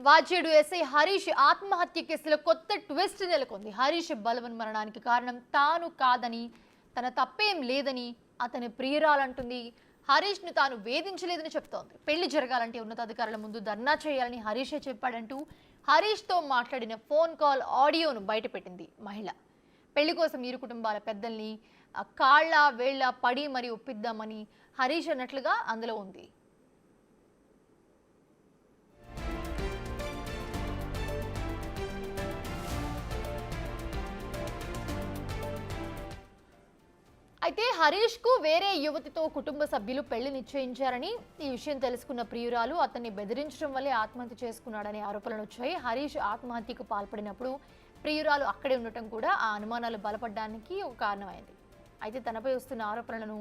Vajedu SI Harish ఆత్మహత్య కేసులో కొత్త ట్విస్ట్ నెలకొంది. హరీష్ బలవన్మరణానికి కారణం తాను కాదని, తన తప్పేం లేదని అతని ప్రియురాలంటుంది. హరీష్ను తాను వేధించలేదని చెప్తోంది. పెళ్లి జరగాలంటే ఉన్నతాధికారుల ముందు ధర్నా చేయాలని హరీషే చెప్పాడంటూ హరీష్తో మాట్లాడిన ఫోన్ కాల్ ఆడియోను బయటపెట్టింది మహిళ. పెళ్లి కోసం ఇరు కుటుంబాల పెద్దల్ని కాళ్ళ వేళ్ల పడి మరి ఒప్పిద్దామని హరీష్ అన్నట్లుగా అందులో ఉంది. అయితే హరీష్ కు వేరే యువతితో కుటుంబ సభ్యులు పెళ్లి నిశ్చయించారని, ఈ విషయం తెలుసుకున్న ప్రియురాలు అతన్ని బెదిరించడం వల్లే ఆత్మహత్య చేసుకున్నాడనే ఆరోపణలు వచ్చాయి. హరీష్ ఆత్మహత్యకు పాల్పడినప్పుడు ప్రియురాలు అక్కడే ఉండటం కూడా ఆ అనుమానాలు బలపడడానికి ఒక కారణమైంది. అయితే తనపై వస్తున్న ఆరోపణలను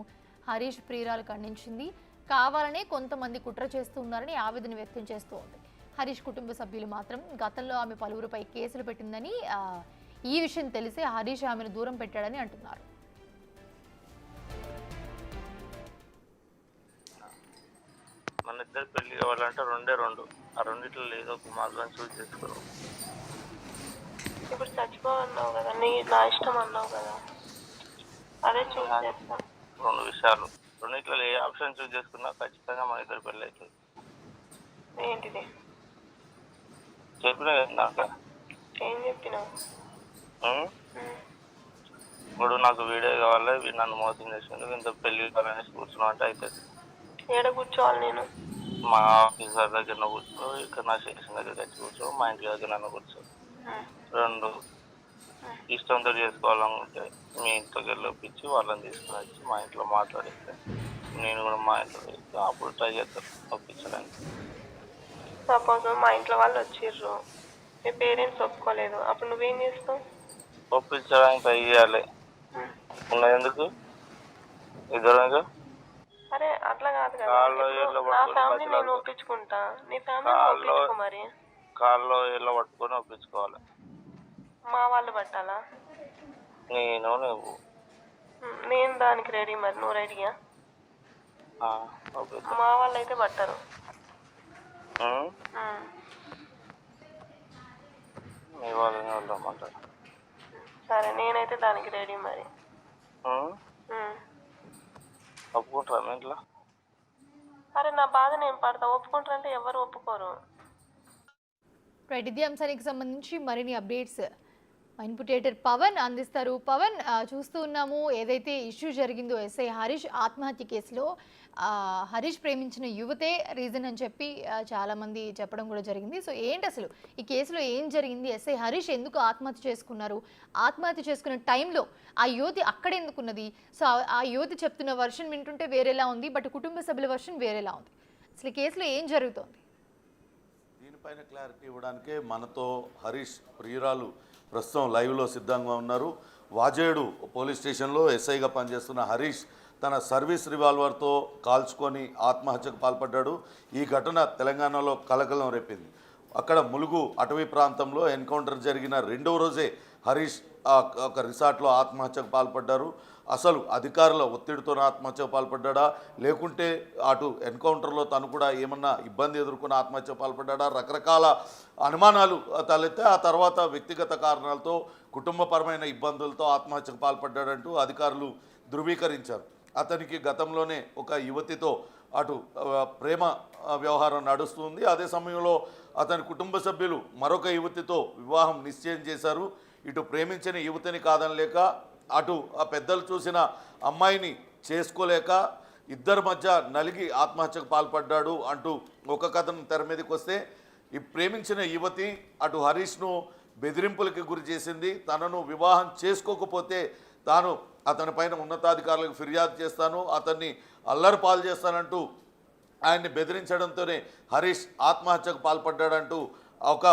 హరీష్ ప్రియురాలు ఖండించింది. కావాలనే కొంతమంది కుట్ర చేస్తున్నారని ఆవేదన వ్యక్తం చేస్తూ ఉంది. హరీష్ కుటుంబ సభ్యులు మాత్రం గతంలో ఆమె పలువురుపై కేసులు పెట్టిందని, ఈ విషయం తెలిసే హరీష్ ఆమెను దూరం పెట్టాడని అంటున్నారు. మన ఇద్దరు పెళ్లి కావాలంటే రెండు ఆ రెండిట్లో ఏదో ఒక మార్గం చూసి చేసుకోవాలి. ఇప్పుడు చచ్చిపోవన్నావు కదా, నా ఇష్టం అన్నావు కదా, అదే చూసి చేస్తాను. రెండు విషయాలు, రెండిట్లో ఏ ఆప్షన్ చూస్ చేసుకున్నా ఖచ్చితంగా మన ఇద్దరు పెళ్లి అవుతుంది. ఏంటిది చెప్పినా కదా, ఏం చెప్పినావు? ఇప్పుడు నాకు వీడియో కావాలి, నన్ను మోసం చేసినందుకు ఇంత పెళ్లి కావాలనేసి కూర్చున్నావు అంటే అవుతుంది. ఏడ కూర్చోవాలి నేను? మా ఆఫీసర్ దగ్గర కూర్చో, ఇక్కడ నా స్టేషన్ దగ్గర వచ్చి కూర్చో, మా ఇంటి దగ్గర నన్ను కూర్చో. రెండు, ఇష్టంతో చేసుకోవాలనుకుంటే మీ ఇంట్లోకి వెళ్ళి ఒప్పించి వాళ్ళని తీసుకుని వచ్చి మా ఇంట్లో మాట్లాడిస్తే నేను కూడా మా ఇంట్లో చేస్తే అప్పుడు ట్రై చేస్తాను ఒప్పించడానికి. సపోజ్ మా ఇంట్లో వాళ్ళు వచ్చిర్రు, మీ పేరెంట్స్ ఒప్పుకోలేదు, అప్పుడు నువ్వేం చేస్తావు? ఒప్పించడానికి ట్రై చేయాలి. ఉన్నది ఎందుకు ఇద్దరు? అరే అట్లా కాదు కదా, నా ఫ్యామిలీ నేను ఒప్పించుకుంటా, నీ ఫ్యామిలీ ఒప్పించుకో. మరి కాల్లో ఏళ్ళ పట్టుకొని ఒప్పించుకోవాలి. మా వాళ్ళు పట్టాలా? నువ్వు నేను దానికి రెడీ. మరి నువ్వు రెడీయా? మా వాళ్ళు అయితే పట్టరు. మీ వాళ్ళని వెళ్దామంటారు. సరే నేనైతే దానికి రెడీ. మరి ఒప్పుకుంటారా మీ ఇంట్లో? అరే నా బాధ నేను పడతా, ఒప్పుకుంటారంటే ఎవరు ఒప్పుకోరు. ఇదే అంశానికి సంబంధించి మరిన్ని అప్డేట్స్ ఇన్పుటేటర్ పవన్ అందిస్తారు. పవన్, చూస్తూ ఉన్నాము ఏదైతే ఇష్యూ జరిగిందో ఎస్ఐ హరీష్ ఆత్మహత్య కేసులో హరీష్ ప్రేమించిన యువతే రీజన్ అని చెప్పి చాలామంది చెప్పడం కూడా జరిగింది. సో ఏంటి అసలు ఈ కేసులో ఏం జరిగింది? ఎస్ఐ హరీష్ ఎందుకు ఆత్మహత్య చేసుకున్నారు? ఆత్మహత్య చేసుకున్న టైంలో ఆ యువతి అక్కడ ఎందుకున్నది? సో ఆ యువతి చెప్తున్న వర్షన్ వింటుంటే వేరేలా ఉంది, బట్ కుటుంబ సభ్యుల వర్షన్ వేరేలా ఉంది. అసలు ఈ కేసులో ఏం జరుగుతోంది? దీనిపైన క్లారిటీ ఇవ్వడానికే మనతో హరీష్ ప్రియురాలు ప్రస్తుతం లైవ్లో సిద్ధంగా ఉన్నారు. వాజేడు పోలీస్ స్టేషన్లో ఎస్ఐగా పనిచేస్తున్న హరీష్ తన సర్వీస్ రివాల్వర్తో కాల్చుకొని ఆత్మహత్యకు పాల్పడ్డాడు. ఈ ఘటన తెలంగాణలో కలకలం రేపింది. అక్కడ ములుగు అటవీ ప్రాంతంలో ఎన్కౌంటర్ జరిగిన రెండవ రోజే హరీష్ ఒక రిసార్ట్లో ఆత్మహత్యకు పాల్పడ్డారు. అసలు అధికారుల ఒత్తిడితో ఆత్మహత్యకు పాల్పడ్డా, లేకుంటే అటు ఎన్కౌంటర్లో తను కూడా ఏమన్నా ఇబ్బంది ఎదుర్కొని ఆత్మహత్యకు పాల్పడ్డా, రకరకాల అనుమానాలు తలెత్తే ఆ తర్వాత వ్యక్తిగత కారణాలతో కుటుంబపరమైన ఇబ్బందులతో ఆత్మహత్యకు పాల్పడ్డాడంటూ అధికారులు ధృవీకరించారు. అతనికి గతంలోనే ఒక యువతితో అటు ప్రేమ వ్యవహారం నడుస్తుంది. అదే సమయంలో అతని కుటుంబ సభ్యులు మరొక యువతితో వివాహం నిశ్చయం చేశారు. ఇటు ప్రేమించిన యువతిని కాదనలేక, అటు ఆ పెద్దలు చూసిన అమ్మాయిని చేసుకోలేక ఇద్దరి మధ్య నలిగి ఆత్మహత్యకు పాల్పడ్డాడు అంటూ ఒక కథను తెర మీదకి వస్తే, ఈ ప్రేమించిన యువతి అటు హరీష్ను బెదిరింపులకి గురి చేసింది. తనను వివాహం చేసుకోకపోతే తాను అతని పైన ఉన్నతాధికారులకు ఫిర్యాదు చేస్తాను, అతన్ని అల్లరి పాలు చేస్తానంటూ ఆయన్ని బెదిరించడంతోనే హరీష్ ఆత్మహత్యకు పాల్పడ్డాడంటూ ఒక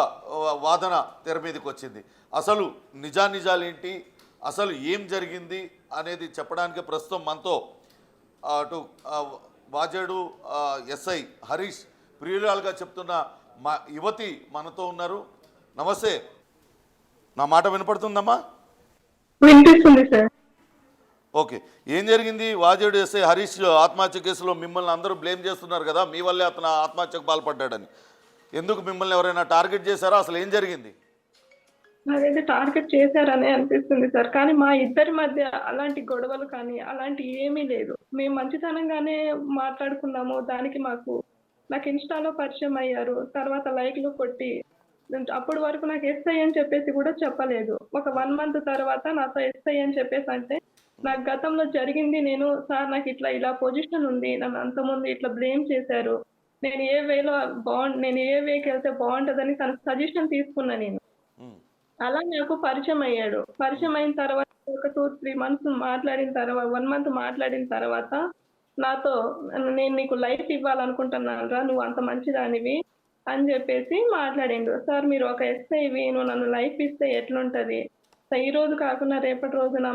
వాదన తెర మీదకి వచ్చింది. అసలు నిజానిజాలేంటి, అసలు ఏం జరిగింది అనేది చెప్పడానికి ప్రస్తుతం మనతో అటు వాజేడు ఎస్ఐ హరీష్ ప్రియురాలుగా చెప్తున్న మా యువతి మనతో ఉన్నారు. నమస్తే, నా మాట వినపడుతుందమ్మా? వినిపిస్తుంది సార్. ఓకే, ఏం జరిగింది? వాజేడు ఎస్ఐ హరీష్ ఆత్మహత్య కేసులో మిమ్మల్ని అందరూ బ్లేమ్ చేస్తున్నారు కదా, మీ వల్లే అతను ఆత్మహత్యకు పాల్పడ్డాడని. ఎందుకు మిమ్మల్ని ఎవరైనా టార్గెట్ చేశారా? అసలు ఏం జరిగింది? నాకైతే టార్గెట్ చేశారనే అనిపిస్తుంది సార్. కానీ మా ఇద్దరి మధ్య అలాంటి గొడవలు కానీ అలాంటివి ఏమీ లేదు. మేము మంచితనంగానే మాట్లాడుకున్నాము. దానికి నాకు ఇన్‌స్టాలో పరిచయం అయ్యారు. తర్వాత లైక్‌లు కొట్టి అప్పటి వరకు నాకు ఎస్ఐ అని చెప్పేసి కూడా చెప్పలేదు. ఒక 1 మంత్ తర్వాత నాతో ఎస్ఐ అని చెప్పేసి అంటే నాకు గతంలో జరిగింది సార్ నాకు ఇలా పొజిషన్ ఉంది. నన్ను అంతకుముందు ఇట్లా బ్లేమ్ చేశారు. నేను ఏ వేకి వెళ్తే బాగుంటదని తన సజెషన్ తీసుకున్నా నేను. ఉమ్, అలా నాకు పరిచయం అయ్యాడు. పరిచయం అయిన తర్వాత ఒక 2, 3 మంత్స్ మాట్లాడిన తర్వాత 1 మంత్ మాట్లాడిన తర్వాత నాతో నేను నీకు లైఫ్ ఇవ్వాలనుకుంటున్నానురా నువ్వు అంత మంచిదానివి అని చెప్పేసి మాట్లాడిండు. సార్ మీరు ఒక ఎస్ఐవి నువ్వు నన్ను లైఫ్ ఇస్తే ఎట్లుంటది? ఈ రోజు కాకుండా రేపటి రోజున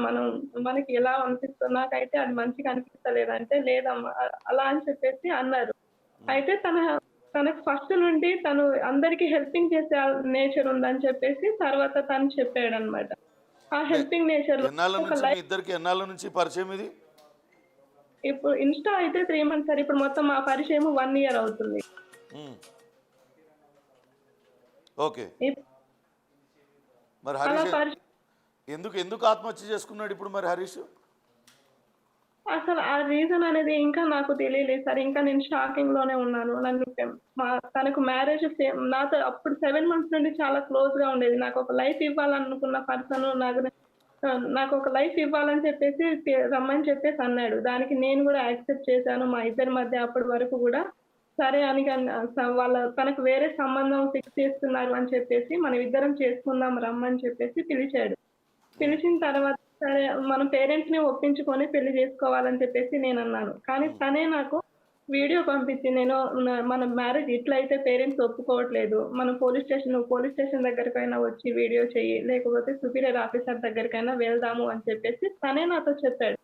మనకి ఎలా అనిపిస్తుంది? నాకైతే అది మంచిగా అనిపిస్తలేదంటే లేదమ్మా అలా అని చెప్పేసి అన్నారు. అయితే తనకు ఫస్ట్ నుండి తను అందరికి హెల్పింగ్ చేసే నేచర్ ఉందని చెప్పేసి తర్వాత తను చెప్పాడన్నమాట. ఆ హెల్పింగ్ నేచర్ ఎన్నాళ్ళ ఒక నుంచి మీ లైఫ్ ఇద్దరికి ఎన్నాళ్ళ నుంచి పరిచయం ఇది? ఇప్పుడు ఇన్‌స్టా అయితే 3 మంత్స్ సార్. ఇప్పుడు మొత్తం మా పరిచయం 1 ఇయర్ అవుతుంది. ఉమ్, ఓకే. ఇప్- మరి అలా హరీష్ పరిచయం ఎందుకు ఆత్మహత్య చేసుకున్నాడు ఇప్పుడు మరి హరీష్? అసలు ఆ రీజన్ అనేది ఇంకా నాకు తెలియలేదు సార్. ఇంకా నేను షాకింగ్ లోనే ఉన్నాను. తనకు మ్యారేజ్ నాతో అప్పుడు 7 మంత్స్ నుండి చాలా క్లోజ్ గా ఉండేది. నాకు ఒక లైఫ్ ఇవ్వాలనుకున్న పర్సన్ నాకు ఒక లైఫ్ ఇవ్వాలని చెప్పేసి రమ్మని చెప్పేసి అన్నాడు. దానికి నేను కూడా యాక్సెప్ట్ చేశాను. మా ఇద్దరి మధ్య అప్పటి వరకు కూడా సరే అని తనకు వేరే సంబంధం ఫిక్స్ చేస్తున్నారు అని చెప్పేసి మనం ఇద్దరం చేసుకుందాం రమ్మని చెప్పేసి పిలిచాడు. పిలిచిన తర్వాత సరే మన పేరెంట్స్ ని ఒప్పించుకొని పెళ్లి చేసుకోవాలని చెప్పేసి నేను అన్నాను. కానీ తనే నాకు వీడియో పంపించి మన మ్యారేజ్ ఇట్లయితే పేరెంట్స్ ఒప్పుకోవట్లేదు. మనం పోలీస్ స్టేషన్ దగ్గరకైనా వచ్చి వీడియో చెయ్యి, లేకపోతే సుపీరియర్ ఆఫీసర్ దగ్గరకైనా వెళ్దాము అని చెప్పేసి తనే నాతో చెప్పాడు.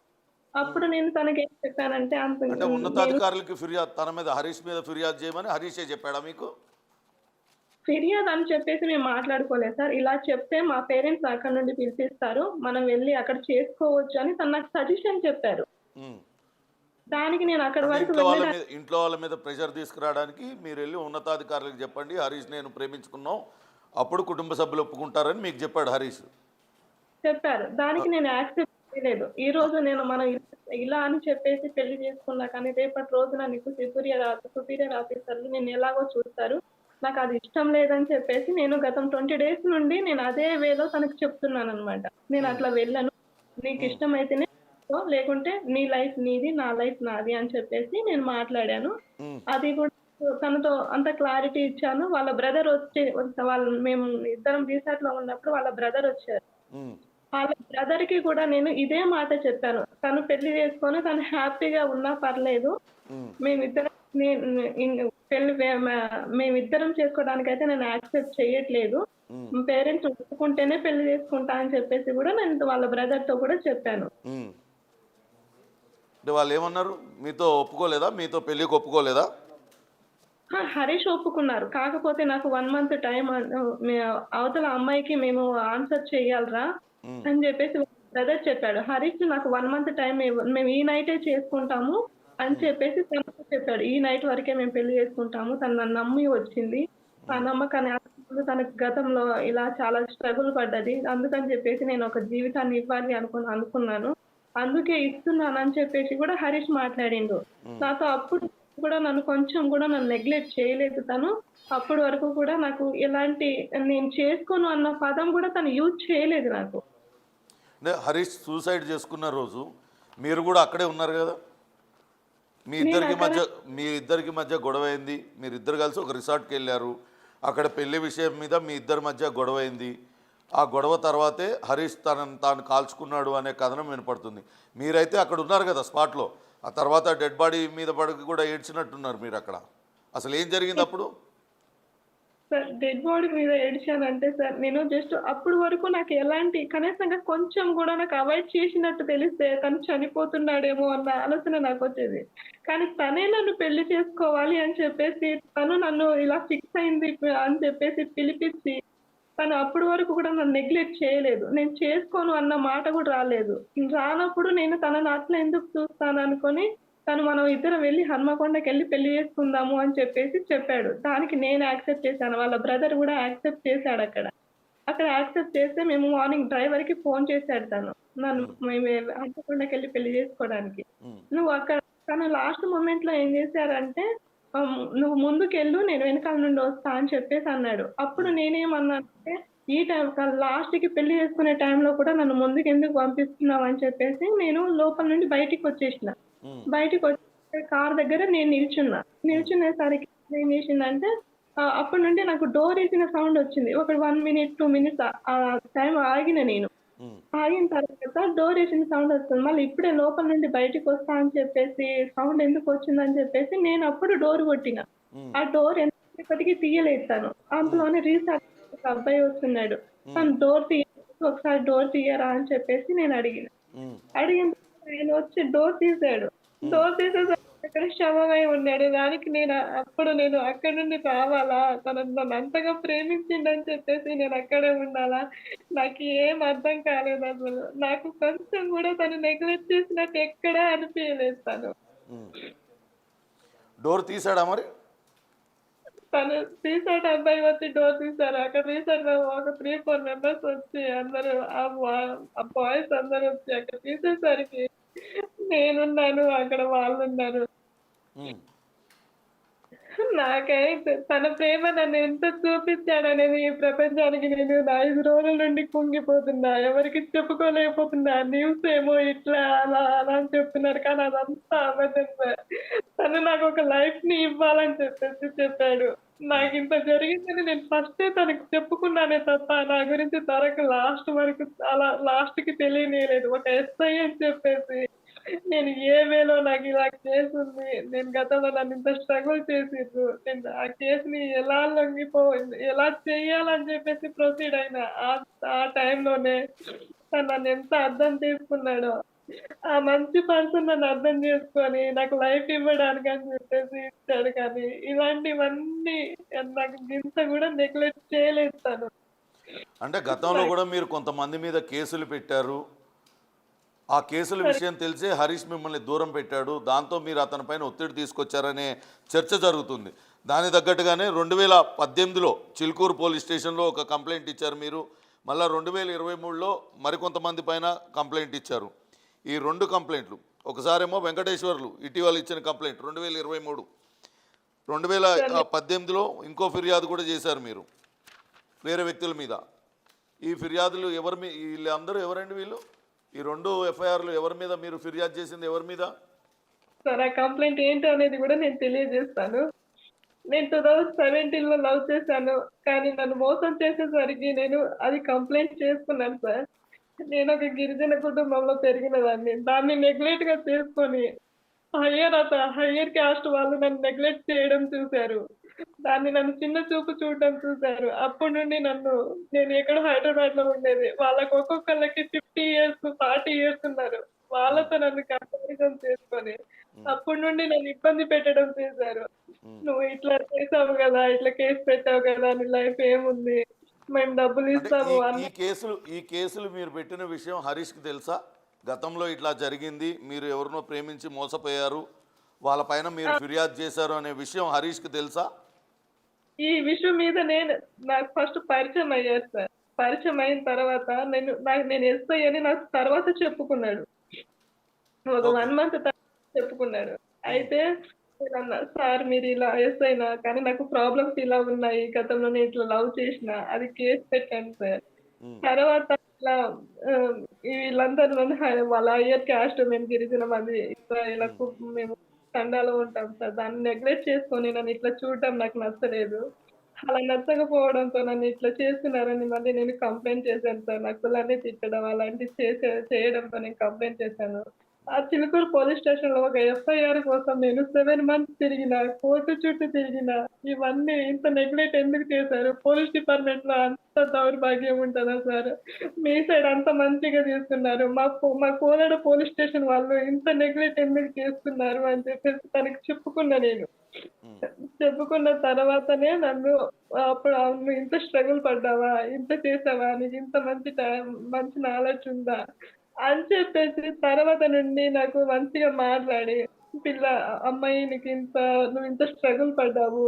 అప్పుడు నేను తనకి ఏం చెప్పానంటే అంటే ఉన్నతాధికారులకి తన మీద హరీష్ మీద ఫిర్యాదు చేయమని హరీషే చెప్పాడా మీకు? ఫిర్యాదు అని చెప్పేసి మేము మాట్లాడుకోలేదు సార్. ఇలా చెప్తే మా పేరెంట్స్ అక్కడ నుండి పిలిపిస్తారు, మనం వెళ్ళి అక్కడ చేసుకోవచ్చు అని తను నాకు సజెషన్ చెప్పారు. ఉమ్. దానికి నేను అక్కడి అంటే వరకు ఇంట్లో వాళ్ళ మీద ప్రెషర్ తీసుకురావడానికి మీరు వెళ్ళి ఉన్నతాధికారులకు చెప్పండి హరీష్ నేను ప్రేమించుకున్నాం అప్పుడు కుటుంబ సభ్యులు ఒప్పుకుంటారని మీకు చెప్పాడు హరీష్. చెప్పారు. దానికి నేను యాక్సెప్ట్ చేయలేదు. ఈ రోజు మనం ఇలా అని చెప్పేసి పెళ్లి చేసుకున్నా కానీ రేపటి రోజున నీకు సుపీరియర్ ఆఫీసర్లు నేను ఎలాగో చూస్తారు, నాకు అది ఇష్టం లేదని చెప్పేసి నేను గతం 20 డేస్ నుండి నేను అదే వేలో తనకు చెప్తున్నాను అనమాట. నేను అట్లా వెళ్ళను, నీకు ఇష్టమైతేనే లేకుంటే నీ లైఫ్ నీది, నా లైఫ్ నాది అని చెప్పేసి నేను మాట్లాడాను. అది కూడా తనతో అంత క్లారిటీ ఇచ్చాను. వాళ్ళ బ్రదర్ మేము ఇద్దరం రీసార్ట్ లో ఉన్నప్పుడు వాళ్ళ బ్రదర్ వచ్చారు. వాళ్ళ బ్రదర్ కి కూడా నేను ఇదే మాట చెప్పాను, తను పెళ్లి చేసుకొని తను హ్యాపీగా ఉన్నా పర్లేదు, మేమిద్దరం చేసుకోవడానికైతే నేను యాక్సెప్ట్ చేయట్లేదు, పేరెంట్స్ ఒప్పుకుంటేనే పెళ్లి చేసుకుంటా అని చెప్పేసి కూడా నేను వాళ్ళ బ్రదర్ తో కూడా చెప్పాను. అంటే వాళ్ళు ఏమన్నారు? మీతో ఒప్పుకోలేదా? మీతో పెళ్లికి ఒప్పుకోలేదా? హరీష్ ఒప్పుకున్నారు. కాకపోతే నాకు 1 మంత్ టైం అవతల అమ్మాయికి మేము ఆన్సర్ చెయ్యాలరా అని చెప్పేసి బ్రదర్ చెప్పాడు. హరీష్ నాకు 1 మంత్ టైం మేము ఈ నైటే చేసుకుంటాము అని చెప్పేసి తనకు చెప్పాడు. ఈ నైట్ వరకే మేము పెళ్లి చేసుకుంటాము, తను నన్ను నమ్మి వచ్చింది, ఆ నమ్మకాన్ని తనకు గతంలో ఇలా చాలా స్ట్రగుల్ పడ్డది, అందుకని చెప్పేసి నేను ఒక జీవితాన్ని ఇవ్వాలి అనుకున్నాను, అందుకే ఇస్తున్నాను అని చెప్పేసి కూడా హరీష్ మాట్లాడిండు నాతో. అప్పుడు కూడా నన్ను నెగ్లెక్ట్ చేయలేదు తను. అప్పటి వరకు కూడా నాకు ఎలాంటి నేను చేసుకోను అన్న పదం కూడా తను యూజ్ చేయలేదు నాకు. అంటే హరీష్ సూసైడ్ చేసుకున్న రోజు మీరు కూడా అక్కడే ఉన్నారు కదా? మీ ఇద్దరికి మధ్య గొడవ అయింది, మీరిద్దరు కలిసి ఒక రిసార్ట్కి వెళ్ళారు, అక్కడ పెళ్లి విషయం మీద మీ ఇద్దరి మధ్య గొడవ అయింది. ఆ గొడవ తర్వాతే హరీష్ తాను కాల్చుకున్నాడు అనే కథనం వినపడుతుంది. మీరైతే అక్కడ ఉన్నారు కదా స్పాట్లో, ఆ తర్వాత డెడ్ బాడీ మీద పడి కూడా ఏడ్చినట్టున్నారు మీరు అక్కడ. అసలు ఏం జరిగింది అప్పుడు? సార్ డెడ్ బాడీ మీద ఏడ్చానంటే సార్ నేను జస్ట్ అప్పుడు వరకు నాకు ఎలాంటి కనీసంగా కొంచెం కూడా నాకు అవాయిడ్ చేసినట్టు తెలిస్తే తను చనిపోతున్నాడేమో అన్న ఆలోచన నాకు వచ్చేది. కానీ తనే నన్ను పెళ్లి చేసుకోవాలి అని చెప్పేసి తను నన్ను ఇలా ఫిక్స్ అయింది అని చెప్పేసి పిలిపించి తను అప్పటి వరకు కూడా నన్ను నెగ్లెక్ట్ చేయలేదు. నేను చేసుకోను అన్న మాట కూడా రాలేదు. రానప్పుడు నేను తనని అట్లా ఎందుకు చూస్తాను అనుకొని తను మనం ఇద్దరం వెళ్ళి హన్మకొండకి వెళ్ళి పెళ్లి చేసుకుందాము అని చెప్పేసి చెప్పాడు. దానికి నేను యాక్సెప్ట్ చేశాను. వాళ్ళ బ్రదర్ కూడా యాక్సెప్ట్ చేశాడు అక్కడ. అక్కడ యాక్సెప్ట్ చేస్తే మేము మార్నింగ్ డ్రైవర్‌కి ఫోన్ చేశాడు తను. నన్ను మేము హన్మకొండకెళ్ళి పెళ్లి చేసుకోవడానికి. ఉమ్, నువ్వు అక్కడ తను లాస్ట్ మొమెంట్‌లో ఏం చేశారంటే నువ్వు ముందుకెళ్ళు నేను వెనకాల నుండి వస్తా అని చెప్పేసి అన్నాడు. అప్పుడు నేనేమన్నానంటే ఈ టైం లాస్ట్‌కి పెళ్లి చేసుకునే టైంలో కూడా నన్ను ముందుకెందుకు పంపిస్తున్నావు అని చెప్పేసి నేను లోపల నుండి బయటికొచ్చేసిన. ఉమ్, బయటికొచ్చి కార్ దగ్గర నేను నిల్చున్నా. నిల్చునేసరికి ఏం చేసిందంటే అప్పటి నుండి నాకు డోర్ ఏసిన సౌండ్ వచ్చింది. ఒక 1 మినిట్, 2 మినిట్స్ టైం ఆగిన నేను. ఉమ్, ఆగిన తర్వాత డోర్ ఏసిన సౌండ్ వస్తుంది. మళ్ళీ ఇప్పుడే లోపల నుండి బయటికొస్తా అని చెప్పేసి సౌండ్ ఎందుకు వచ్చిందని చెప్పేసి నేను అప్పుడు డోర్ కొట్టిన. ఉమ్, ఆ డోర్ ఎంతసేపటికి తీయలేదు తను. అంతలోనే రీసెర్చ్ ఒక అబ్బాయి వస్తున్నాడు. తను ఒకసారి డోర్ తీయరా అని చెప్పేసి నేను అడిగిన. ఉమ్, అడిగిన తర్వాత ఆయన వచ్చి డోర్ తీసాడు. డోర్ తీసేసరికి అక్కడ శవమై ఉన్నాడు. దానికి నేను అక్కడి నుండి రావాలా? తను నన్ను అంతగా ప్రేమించిండని చెప్పేసి నేను అక్కడే ఉండాలా? నాకు ఏం అర్థం కాలేదు అసలు. నాకు కొంచెం కూడా తను నెగ్లెక్ట్ చేసినట్టు ఎక్కడా అనిపియలేదు తను. ఉమ్. డోర్ తీసాడా మరి? తను తీసాడు. అబ్బాయి వచ్చి డోర్ తీశారు. అక్కడ రీసెంట్ ఒక 3-4 మెంబర్స్ వచ్చి అందరూ ఆ బాయ్స్ అందరూ వచ్చి అక్కడ తీసేసరికి నేనున్నాను, అక్కడ వాళ్ళున్నారు. ఉమ్, నాకైతే తన ప్రేమ నన్ను ఎంత చూపించాడనేది ఈ ప్రపంచానికి నేను 5 రోజుల నుండి కుంగిపోతున్నా. ఎవరికి చెప్పుకోలేకపోతున్నా. న్యూస్ ఏమో ఇట్లా అలా అలా అని చెప్తున్నారు. కానీ అదంతా అబద్ధం సార్. తను నాకు ఒక లైఫ్ ని ఇవ్వాలని చెప్పేసి చెప్పాడు. నాకు ఇంత జరిగిందని నేను ఫస్టే తనకి చెప్పుకున్నానే తప్ప నా గురించి తనకు లాస్ట్ వరకు అలా లాస్ట్ కి తెలియనీయలేదు. ఒక ఎస్ఐ అని చెప్పేసి నేను ఏ వేలో నాకు ఇలా కేసు ఉంది. నేను గతంలో నన్ను ఇంత స్ట్రగుల్ చేసిండ్రు. నేను ఆ కేసుని ఎలా ఎలా చేయాలని చెప్పేసి ప్రొసీడ్ అయినా. ఆ టైంలోనే తను నన్ను ఎంత అర్థం చేసుకున్నాడో. ఆ మంచి పర్సన్ నన్ను అర్థం చేసుకొని నాకు లైఫ్ ఇవ్వడానికి అని చెప్పేసి ఇచ్చాడు. కానీ ఇలాంటివన్నీ నాకు ఇంత కూడా నెగ్లెక్ట్ చేయలేదు తను. అంటే గతంలో కూడా మీరు కొంతమంది మీద కేసులు పెట్టారు. ఆ కేసుల విషయం తెలిసే హరీష్ మిమ్మల్ని దూరం పెట్టాడు. దాంతో మీరు అతని పైన ఒత్తిడి తీసుకొచ్చారనే చర్చ జరుగుతుంది. దాని తగ్గట్టుగానే 2018లో చిలుకూరు పోలీస్ స్టేషన్లో ఒక కంప్లైంట్ ఇచ్చారు మీరు. మళ్ళీ 2023లో మరికొంతమంది పైన కంప్లైంట్ ఇచ్చారు. ఈ 2 కంప్లైంట్లు, ఒకసారేమో వెంకటేశ్వర్లు ఇటీవల ఇచ్చిన కంప్లైంట్ 2023, 2018లో ఇంకో ఫిర్యాదు కూడా చేశారు మీరు వేరే వ్యక్తుల మీద. ఈ ఫిర్యాదులు వీళ్ళందరూ ఎవరండి వీళ్ళు? ఈ 2 ఎఫ్ఐఆర్లు ఎవరి మీద మీరు ఫిర్యాదు చేసింది? ఎవరి మీద? సార్ ఆ కంప్లైంట్ ఏంటో అనేది కూడా నేను తెలియజేస్తాను. నేను 2017లో లవ్ చేశాను. కానీ నన్ను మోసం చేసేసరికి నేను అది కంప్లైంట్ చేసుకున్నాను సార్. నేను ఒక గిరిజన కుటుంబంలో పెరిగిన దాన్ని. దాన్ని నెగ్లెక్ట్‌గా చేసుకొని హయ్యర్ క్యాస్ట్ వాళ్ళు నన్ను నెగ్లెక్ట్ చేయడం చూశారు. దాన్ని నన్ను చిన్న చూపు చూడడం చూశారు. అప్పటి నుండి నేను ఎక్కడో హైదరాబాద్‌లో ఉండేది. వాళ్ళకి ఒక్కొక్కళ్ళకి 50 ఇయర్స్, 40 ఇయర్స్ ఉన్నారు. వాళ్ళతో నన్ను కంపారిజన్ చేసుకొని అప్పటి నుండి నన్ను ఇబ్బంది పెట్టడం చేశారు. నువ్వు ఇట్లా చేసావు కదా, ఇట్లా కేసు పెట్టావు కదా, నీ లైఫ్ ఏముంది, మేము డబ్బులు అంటే ఇస్తాము ఈ కేసులు మీరు పెట్టిన విషయం హరీష్కి తెలుసా? గతంలో ఇట్లా జరిగింది, మీరు ఎవరినో ప్రేమించి మోసపోయారు, వాళ్ళపైన మీరు ఫిర్యాదు చేశారు అనే విషయం హరీష్కి తెలుసా? ఈ విషయం మీద నాకు ఫస్ట్ పరిచయం అయ్యారు సార్. పరిచయం అయిన తర్వాత నేను ఎస్ఐ అని నాకు తర్వాత చెప్పుకున్నాడు. ఒక 1 మంత్ తర్వాత చెప్పుకున్నాడు. అయితే నేనన్నా, సార్ మీరు ఇలా ఎస్ఐనా, కానీ నాకు ప్రాబ్లమ్స్ ఇలా ఉన్నాయి. గతంలో నేను ఇట్లా లవ్ చేసిన, అది కేసు పెట్టాను సార్. తర్వాత ఇలా వీళ్ళందరూ వాళ్ళ హయ్యర్ క్యాస్ట్, మేము గిరిజన మంది ఇలా మేము తండాలో ఉంటాం సార్. దాన్ని నెగ్లెక్ట్ చేసుకొని నన్ను ఇట్లా చూడటం నాకు నచ్చలేదు. అలా నచ్చకపోవడంతో నన్ను ఇట్లా చేస్తున్నారని మళ్ళీ నేను కంప్లైంట్ చేశాను సార్. నాకు కులాన్ని తిట్టడం అలాంటివి చేయడంతో నేను కంప్లైంట్ చేశాను. ఆ చిలుకూరు పోలీస్ స్టేషన్‌లో ఒక ఎఫ్ఐఆర్ కోసం నేను 7 మంత్స్ తిరిగిన, కోర్టు చుట్టూ తిరిగిన. ఇవన్నీ ఇంత నెగ్లెక్ట్ ఎందుకు చేశారు? పోలీస్ డిపార్ట్మెంట్‌లో అంత దౌర్భాగ్యం ఉంటదా సార్? మీ సైడ్ అంత మంచిగా చేస్తున్నారు. మా కోదాడ పోలీస్ స్టేషన్ వాళ్ళు ఇంత నెగ్లెక్ట్ ఎందుకు చేస్తున్నారు అని చెప్పేసి తనకి చెప్పుకున్నా నేను. చెప్పుకున్న తర్వాతనే అప్పుడు నువ్వు ఇంత స్ట్రగుల్ పడ్డావా? ఇంత చేసావా? నీకు ఇంత మంచి నాలెడ్జ్ ఉందా? అని చెప్పేసి తర్వాత నుండి నాకు మంచిగా మాట్లాడి పిల్ల అమ్మాయి నువ్వు ఇంత స్ట్రగుల్ పడ్డావు,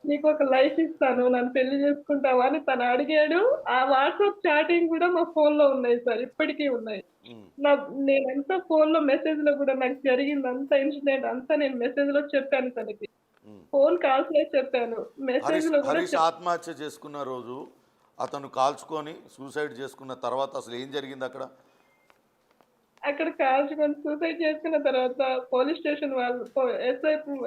నీకు ఒక లైఫ్ ఇస్తాను, నన్ను పెళ్లి చేసుకుంటావా అని తను అడిగాడు. ఆ వాట్సాప్ చాటింగ్ కూడా మా ఫోన్ లో ఉన్నాయి సార్, ఇప్పటికీ ఉన్నాయి. ఉమ్. నా నేనంతా ఫోన్ లో మెసేజ్ లో కూడా నాకు జరిగింది అంత ఇన్సిడెంట్ అంతా నేను మెసేజ్ లో చెప్పాను తనకి. ఫోన్ కాల్స్ లో చెప్పాను, మెసేజ్ లో కూడా హరీష్ ఆత్మహత్య చేసుకున్న రోజు అతను కాల్చుకొని సూసైడ్ చేసుకున్న తర్వాత అసలు ఏం జరిగింది అక్కడ? అక్కడ కాల్చుకొని సూసైడ్ చేసుకున్న తర్వాత పోలీస్ స్టేషన్ వాళ్ళు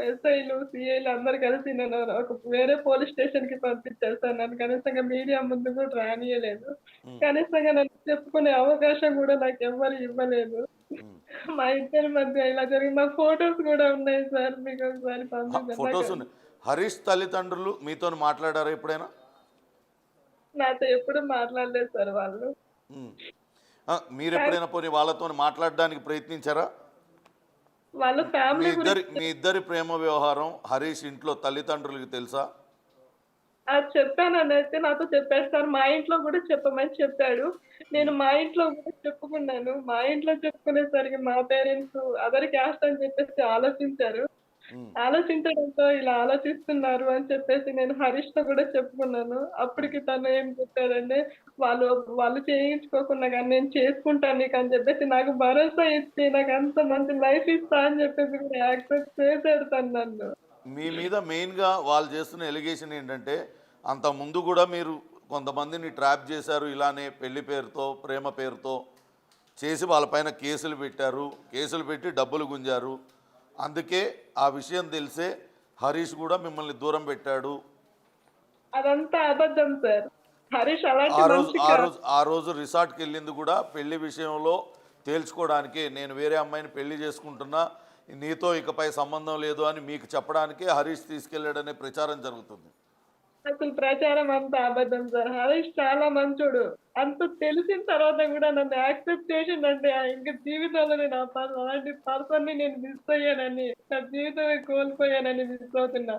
ఎస్ఐలు సిఐలు అందరు కలిసి నన్ను ఒక వేరే పోలీస్ స్టేషన్ కి పంపించారు సార్. నన్ను కనీసంగా మీడియా ముందు కూడా రానియలేదు. కనీసంగా నన్ను చెప్పుకునే అవకాశం కూడా నాకు ఎవ్వరు ఇవ్వలేదు. మా ఇద్దరి మధ్య ఇలా జరిగింది. మా ఫొటోస్ కూడా ఉన్నాయి సార్, మీకు ఒకసారి ఫొటోస్ పంపిస్తాను. ఉన్నాయి. హరీష్ తల్లిదండ్రులు మీతో మాట్లాడారా ఎప్పుడైనా? నాతో ఎప్పుడు మాట్లాడలేదు సార్ వాళ్ళు. ఉమ్. మీరు ఎప్పుడైనా పోనీ వాళ్ళతో మాట్లాడడానికి ప్రయత్నించారా? వాళ్ళ ఫ్యామిలీ మీ ఇద్దరి ప్రేమ వ్యవహారం హరీష్ ఇంట్లో తల్లిదండ్రులకి తెలుసా? అది చెప్పానని అయితే నాతో చెప్పాడు సార్. మా ఇంట్లో కూడా చెప్పమని చెప్పాడు. నేను మా ఇంట్లో కూడా చెప్పుకున్నాను. మా ఇంట్లో చెప్పుకునేసరికి మా పేరెంట్స్ అదర్ క్యాస్ట్ అని చెప్పేసి ఆలోచించారు. ఆలోచించడంతో ఇలా ఆలోచిస్తున్నారు అని చెప్పేసి నేను హరీష్‌తో కూడా చెప్పుకున్నాను. అప్పటికి తను ఏం చెప్పాడంటే, వాళ్ళు వాళ్ళు చేయించుకోకున్నా గానీ నేను చేసుకుంటాను నీకు అని చెప్పేసి నాకు భరోసా ఇచ్చి నాకు అంత మంచి లైఫ్ ఇస్తా అని చెప్పేసి కూడా యాక్సెప్ట్ చేసాడు తను నన్ను. మీ మీద మెయిన్గా వాళ్ళు చేస్తున్న ఎలిగేషన్ ఏంటంటే, అంత ముందు కూడా మీరు కొంతమందిని ట్రాప్ చేశారు, ఇలానే పెళ్లి పేరుతో ప్రేమ పేరుతో చేసి వాళ్ళపైన కేసులు పెట్టారు, కేసులు పెట్టి డబ్బులు గుంజారు. అందుకే ఆ విషయం తెలిసే హరీష్ కూడా మిమ్మల్ని దూరం పెట్టాడు. అదంతా అబద్ధం సార్. హరీష్ అలాంటి మనిషి కాదు. ఆ రోజు రిసార్ట్కి వెళ్ళింది కూడా పెళ్లి విషయంలో తేల్చుకోవడానికి, నేను వేరే అమ్మాయిని పెళ్లి చేసుకుంటున్నా, నీతో ఇకపై సంబంధం లేదు అని మీకు చెప్పడానికే హరీష్ తీసుకెళ్ళాడనే ప్రచారం జరుగుతుంది. అసలు ప్రచారం అంతా అబద్ధం సార్. హరీష్ చాలా మంచోడు. అంత తెలిసిన తర్వాత కూడా నన్ను యాక్సెప్ట్ చేసిండంటే ఇంక జీవితంలో నేను అలాంటి పర్సన్ ని నేను మిస్ అయ్యానని, నా జీవితమే కోల్పోయానని మిస్ అవుతున్నా.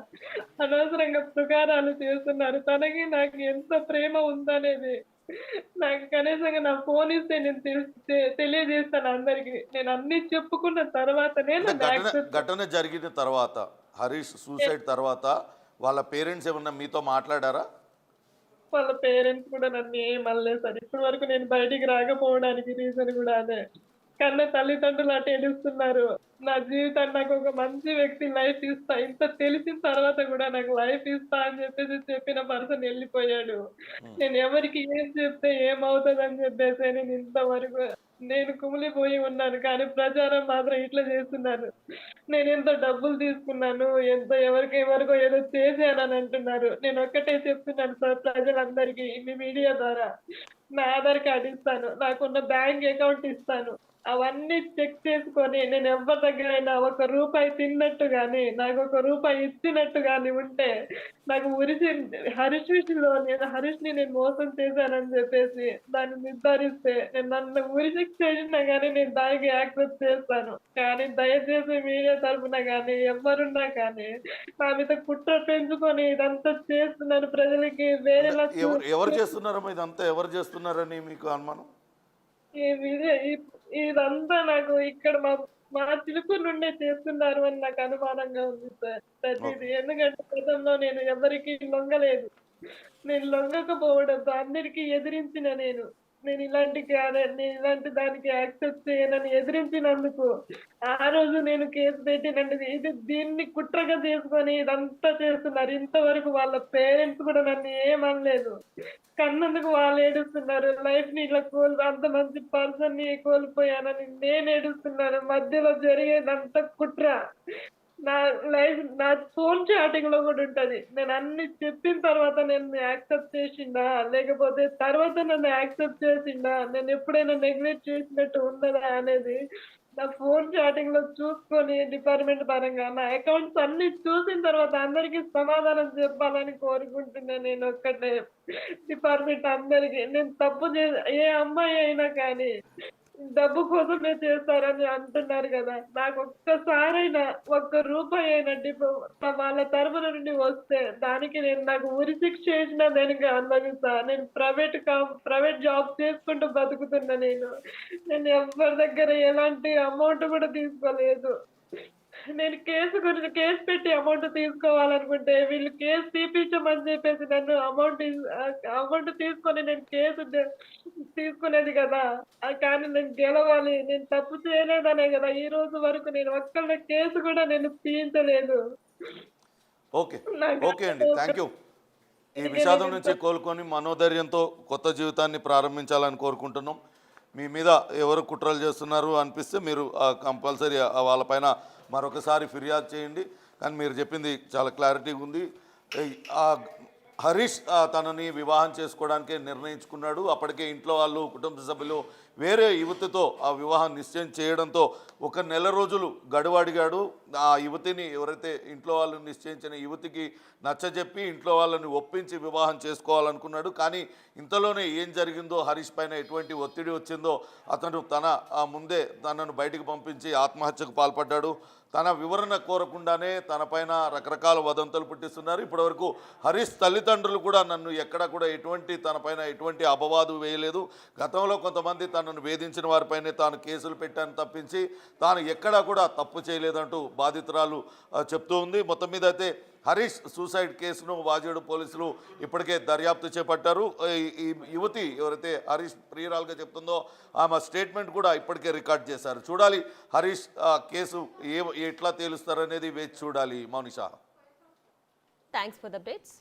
అనవసరంగా ప్రకారాలు చేస్తున్నారు. తనకి నాకు ఎంత ప్రేమ ఉందనేది నాకు కనీసంగా నా ఫోన్ ఇస్తే నేను తెలియజేస్తాను అందరికి. నేను అన్ని చెప్పుకున్న తర్వాతనే నన్ను యాక్సెప్ట్. ఘటన జరిగిన తర్వాత హరీష్ సూసైడ్ తర్వాత వాళ్ళ పేరెంట్స్ ఏమన్నా మీతో మాట్లాడారా? వాళ్ళ పేరెంట్స్ కూడా నన్ను ఏమనలేదు సార్. ఇప్పటి వరకు నేను బయటికి రాకపోవడానికి రీజన్ కూడా అదే. కన్న తల్లిదండ్రులు అటు ఏడుస్తున్నారు. నా జీవితాన్ని నాకు ఒక మంచి వ్యక్తి లైఫ్ ఇస్తా, ఇంత తెలిసిన తర్వాత కూడా నాకు లైఫ్ ఇస్తా అని చెప్పేసి చెప్పిన పర్సన్ వెళ్ళిపోయాడు. నేను ఎవరికి ఏం చెప్తే ఏమవుతుంది అని చెప్పేసి నేను ఇంతవరకు నేను కుమిలిపోయి ఉన్నాను. కానీ ప్రచారం మాత్రం ఇట్లా చేస్తున్నారు. నేను ఎంత డబ్బులు తీసుకున్నాను, ఎంత ఎవరికో ఏదో చేశానని అంటున్నారు. నేను ఒక్కటే చెప్తున్నాను సార్ ప్రజలందరికీ మీ మీడియా ద్వారా, నా ఆధార్ కార్డు ఇస్తాను, నాకున్న బ్యాంక్ అకౌంట్ ఇస్తాను. అవన్నీ చెక్ చేసుకొని నేను ఎవరి దగ్గరైనా ఒక రూపాయి తిన్నట్టు గాని, నాకు ఒక రూపాయి ఇచ్చినట్టు గాని ఉంటే, నాకు హరీష్ విషయంలో హరీష్‌ని నేను మోసం చేశానని చెప్పేసి దాన్ని నిర్ధారిస్తే, నన్ను ఉరి చేసినా గానీ నేను దానికి యాక్సెప్ట్ చేస్తాను. కానీ దయచేసి మీడియా తరపున గానీ ఎవరున్నా కానీ నా మీద కుట్ర పెంచుకొని ఇదంతా చేస్తున్నారు ప్రజలకి వేరేలా ఎవరు చేస్తున్నారమ్మా ఇదంతా? ఎవరు చేస్తున్నారని మీకు అనుమానం? ఇదంతా నాకు ఇక్కడ మా చిలుకూరు నుండే చేస్తున్నారు అని నాకు అనుమానంగా ఉంది సార్ ప్రతిదీ. ఎందుకంటే గతంలో నేను ఎవరికి లొంగలేదు. నేను లొంగకపోవడంతో అందరికీ ఎదిరించిన నేను ఇలాంటి దానికి యాక్సెప్ట్ చేయనని ఎదిరించినందుకు ఆ రోజు నేను కేసు పెట్టినందుకు దీన్ని కుట్రగా చేసుకొని ఇదంతా చేస్తున్నారు. ఇంతవరకు వాళ్ళ పేరెంట్స్ కూడా నన్ను ఏమనలేదు. కన్నందుకు వాళ్ళు ఏడుస్తున్నారు. లైఫ్ ని ఇట్లా అంత మంచి పర్సన్ ని కోల్పోయానని నేను ఏడుస్తున్నాను. మధ్యలో జరిగేదంతా కుట్ర. నా ఫోన్ చాటింగ్ లో కూడా ఉంటది. నేను అన్ని చెప్పిన తర్వాత నేను యాక్సెప్ట్ చేసిండా, లేకపోతే తర్వాత నన్ను యాక్సెప్ట్ చేసిండా, నేను ఎప్పుడైనా నెగ్లెక్ట్ చేసినట్టు ఉన్నదా అనేది నా ఫోన్ చాటింగ్ లో చూసుకొని డిపార్ట్మెంట్ పరంగా నా అకౌంట్స్ అన్ని చూసిన తర్వాత అందరికీ సమాధానం చెప్పాలని కోరుకుంటున్నాను. నేను ఒక్కటే డిపార్ట్మెంట్ అందరికీ, నేను తప్పు ఏ అమ్మాయి అయినా కానీ డబ్బు కోసమే చేస్తారని అంటున్నారు కదా, నాకు ఒక్కసారైనా ఒక్క రూపాయి అయినా వాళ్ళ తరఫున నుండి వస్తే దానికి నాకు ఉరి శిక్ష చేసినా దానికి అనుభవిస్తా. నేను ప్రైవేట్ జాబ్ చేసుకుంటూ బతుకుతున్నా. నేను ఎవరి దగ్గర ఎలాంటి అమౌంట్ కూడా తీసుకోలేదు. నేను కేసు పెట్టి అమౌంట్ తీసుకోవాలనుకుంటే వీళ్ళు కేసు తీపించమని చెప్పేసి నన్ను అమౌంట్ తీసుకొని నేను తీసుకునేది కదా. కానీ నేను గెలవాలి, నేను తప్పు చేయలేదనే కదా ఈ రోజు వరకు నేను ఒక్కళ్ళ కేసు కూడా నేను తీయించలేదు. ఓకే ఓకే అండి, థ్యాంక్ యూ. ఈ విషాదం నుంచి కోలుకొని మనోధైర్యంతో కొత్త జీవితాన్ని ప్రారంభించాలని కోరుకుంటున్నాం. మీ మీద ఎవరు కుట్రలు చేస్తున్నారు అనిపిస్తే మీరు కంపల్సరీ వాళ్ళపైన మరొకసారి ఫిర్యాదు చేయండి. కానీ మీరు చెప్పింది చాలా క్లారిటీగా ఉంది. హరీష్ తనని వివాహం చేసుకోవడానికే నిర్ణయించుకున్నాడు. అప్పటికే ఇంట్లో వాళ్ళు, కుటుంబ సభ్యులు వేరే యువతితో ఆ వివాహం నిశ్చయం చేయడంతో ఒక నెల రోజులు గడువు అడిగాడు. ఆ యువతిని, ఎవరైతే ఇంట్లో వాళ్ళు నిశ్చయించిన యువతికి నచ్చజెప్పి ఇంట్లో వాళ్ళని ఒప్పించి వివాహం చేసుకోవాలనుకున్నాడు. కానీ ఇంతలోనే ఏం జరిగిందో, హరీష్ పైన ఎటువంటి ఒత్తిడి వచ్చిందో అతను ముందే తనను బయటికి పంపించి ఆత్మహత్యకు పాల్పడ్డాడు. తన వివరణ కోరకుండానే తనపైన రకరకాల వదంతులు పుట్టిస్తున్నారు. ఇప్పటివరకు హరీష్ తల్లిదండ్రులు కూడా నన్ను ఎక్కడ కూడా తనపైన ఎటువంటి అపవాదు వేయలేదు. గతంలో కొంతమంది తనను వేధించిన వారిపైనే తాను కేసులు పెట్టాను తప్పించి తాను ఎక్కడా కూడా తప్పు చేయలేదంటూ బాధితురాలు చెప్తూ ఉంది. మొత్తం మీద అయితే హరీష్ సూసైడ్ కేసును వాజేడు పోలీసులు ఇప్పటికే దర్యాప్తు చేపట్టారు. ఈ యువతి ఎవరైతే హరీష్ ప్రియురాలుగా చెప్తుందో ఆమె స్టేట్మెంట్ కూడా ఇప్పటికే రికార్డ్ చేశారు. చూడాలి హరీష్ కేసు ఎట్లా తేలుస్తారనేది వేచి చూడాలి. Mounisha, thanks for the updates.